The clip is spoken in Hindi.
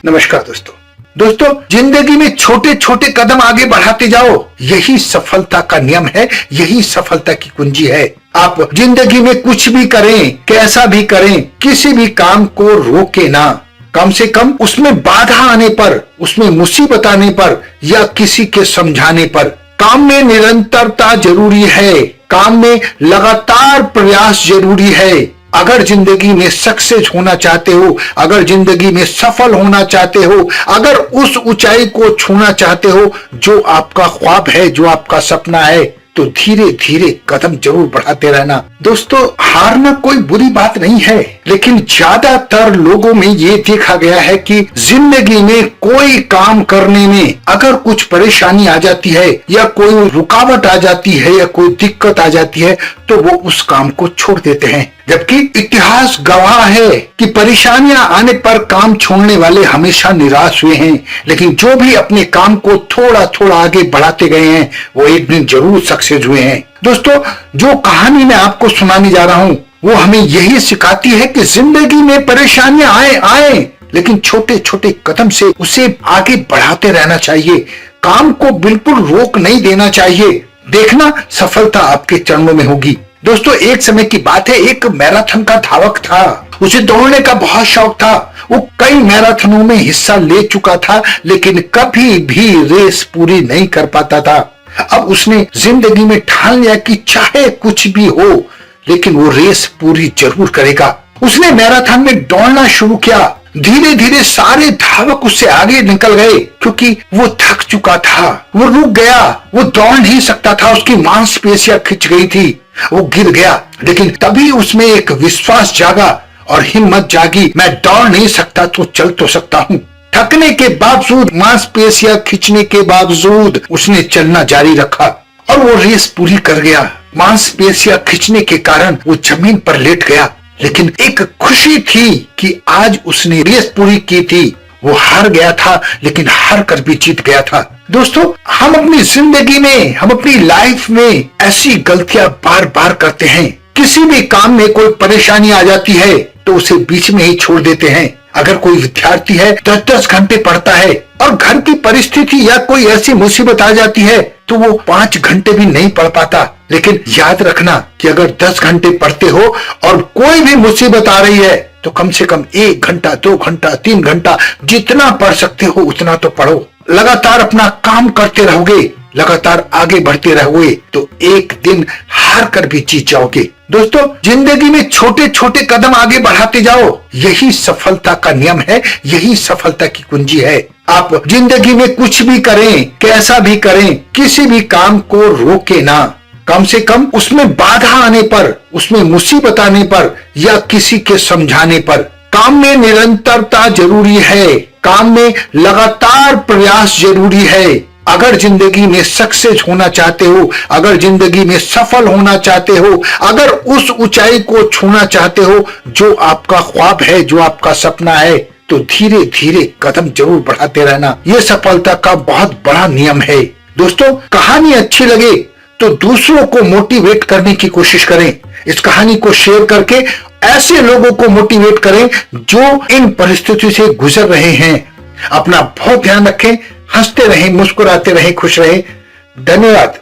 नमस्कार दोस्तों, जिंदगी में छोटे छोटे कदम आगे बढ़ाते जाओ, यही सफलता का नियम है, यही सफलता की कुंजी है। आप जिंदगी में कुछ भी करें, कैसा भी करें, किसी भी काम को रोके ना। कम से कम उसमें बाधा आने पर, उसमें मुसीबत आने पर या किसी के समझाने पर। काम में निरंतरता जरूरी है, काम में लगातार प्रयास जरूरी है। अगर जिंदगी में सक्सेस होना चाहते हो, अगर जिंदगी में सफल होना चाहते हो, अगर उस ऊंचाई को छूना चाहते हो जो आपका ख्वाब है, जो आपका सपना है, तो धीरे धीरे कदम जरूर बढ़ाते रहना। दोस्तों, हारना कोई बुरी बात नहीं है, लेकिन ज्यादातर लोगों में ये देखा गया है कि जिंदगी में कोई काम करने में अगर कुछ परेशानी आ जाती है या कोई रुकावट आ जाती है या कोई दिक्कत आ जाती है तो वो उस काम को छोड़ देते हैं। जबकि इतिहास गवाह है कि परेशानियां आने पर काम छोड़ने वाले हमेशा निराश हुए हैं, लेकिन जो भी अपने काम को थोड़ा थोड़ा आगे बढ़ाते गए हैं वो एक दिन जरूर सक्सेस हुए हैं। दोस्तों, जो कहानी मैं आपको सुनाने जा रहा हूं वो हमें यही सिखाती है कि जिंदगी में परेशानियां आए, लेकिन छोटे छोटे कदम से उसे आगे बढ़ाते रहना चाहिए। काम को बिल्कुल रोक नहीं देना चाहिए। देखना, सफलता आपके चरणों में होगी। दोस्तों, एक समय की बात है, एक मैराथन का धावक था। उसे दौड़ने का बहुत शौक था। वो कई मैराथनों में हिस्सा ले चुका था, लेकिन कभी भी रेस पूरी नहीं कर पाता था। अब उसने जिंदगी में ठान लिया कि चाहे कुछ भी हो, लेकिन वो रेस पूरी जरूर करेगा। उसने मैराथन में दौड़ना शुरू किया। धीरे धीरे सारे धावक उससे आगे निकल गए, क्योंकि वो थक चुका था। वो रुक गया, वो दौड़ नहीं सकता था, उसकी मांसपेशियां खिंच गई थी, वो गिर गया। लेकिन तभी उसमें एक विश्वास जागा और हिम्मत जागी, मैं दौड़ नहीं सकता तो चल तो सकता हूँ। थकने के बावजूद, मांसपेशियां खिंचने के बावजूद उसने चलना जारी रखा और वो रेस पूरी कर गया। मांसपेशियां खिंचने के कारण वो जमीन पर लेट गया, लेकिन एक खुशी थी कि आज उसने रेस पूरी की थी। वो हार गया था, लेकिन हार कर भी जीत गया था। दोस्तों, हम अपनी जिंदगी में, हम अपनी लाइफ में ऐसी गलतियां बार बार करते हैं। किसी भी काम में कोई परेशानी आ जाती है तो उसे बीच में ही छोड़ देते हैं। अगर कोई विद्यार्थी है 10-10 घंटे पढ़ता है और घर की परिस्थिति या कोई ऐसी मुसीबत आ जाती है तो वो 5 घंटे भी नहीं पढ़ पाता। लेकिन याद रखना कि अगर 10 घंटे पढ़ते हो और कोई भी मुसीबत आ रही है तो कम से कम 1 घंटा, 2 घंटा, 3 घंटा, जितना पढ़ सकते हो उतना तो पढ़ो। लगातार अपना काम करते रहोगे, लगातार आगे बढ़ते रहोगे तो एक दिन हार कर भी जीत जाओगे। दोस्तों, जिंदगी में छोटे छोटे कदम आगे बढ़ाते जाओ, यही सफलता का नियम है, यही सफलता की कुंजी है। आप जिंदगी में कुछ भी करें, कैसा भी करें, किसी भी काम को रोके ना। कम से कम उसमें बाधा आने पर, उसमें मुसीबत आने पर या किसी के समझाने पर। काम में निरंतरता जरूरी है, काम में लगातार प्रयास जरूरी है। अगर जिंदगी में सक्सेस होना चाहते हो, अगर जिंदगी में सफल होना चाहते हो, अगर उस ऊंचाई को छूना चाहते हो जो आपका ख्वाब है, जो आपका सपना है, तो धीरे धीरे कदम जरूर बढ़ाते रहना। यह सफलता का बहुत बड़ा नियम है। दोस्तों, कहानी अच्छी लगे तो दूसरों को मोटिवेट करने की कोशिश करें। इस कहानी को शेयर करके ऐसे लोगों को मोटिवेट करें जो इन परिस्थितियों से गुजर रहे हैं। अपना बहुत ध्यान रखें, हंसते रहें, मुस्कुराते रहें, खुश रहें। धन्यवाद।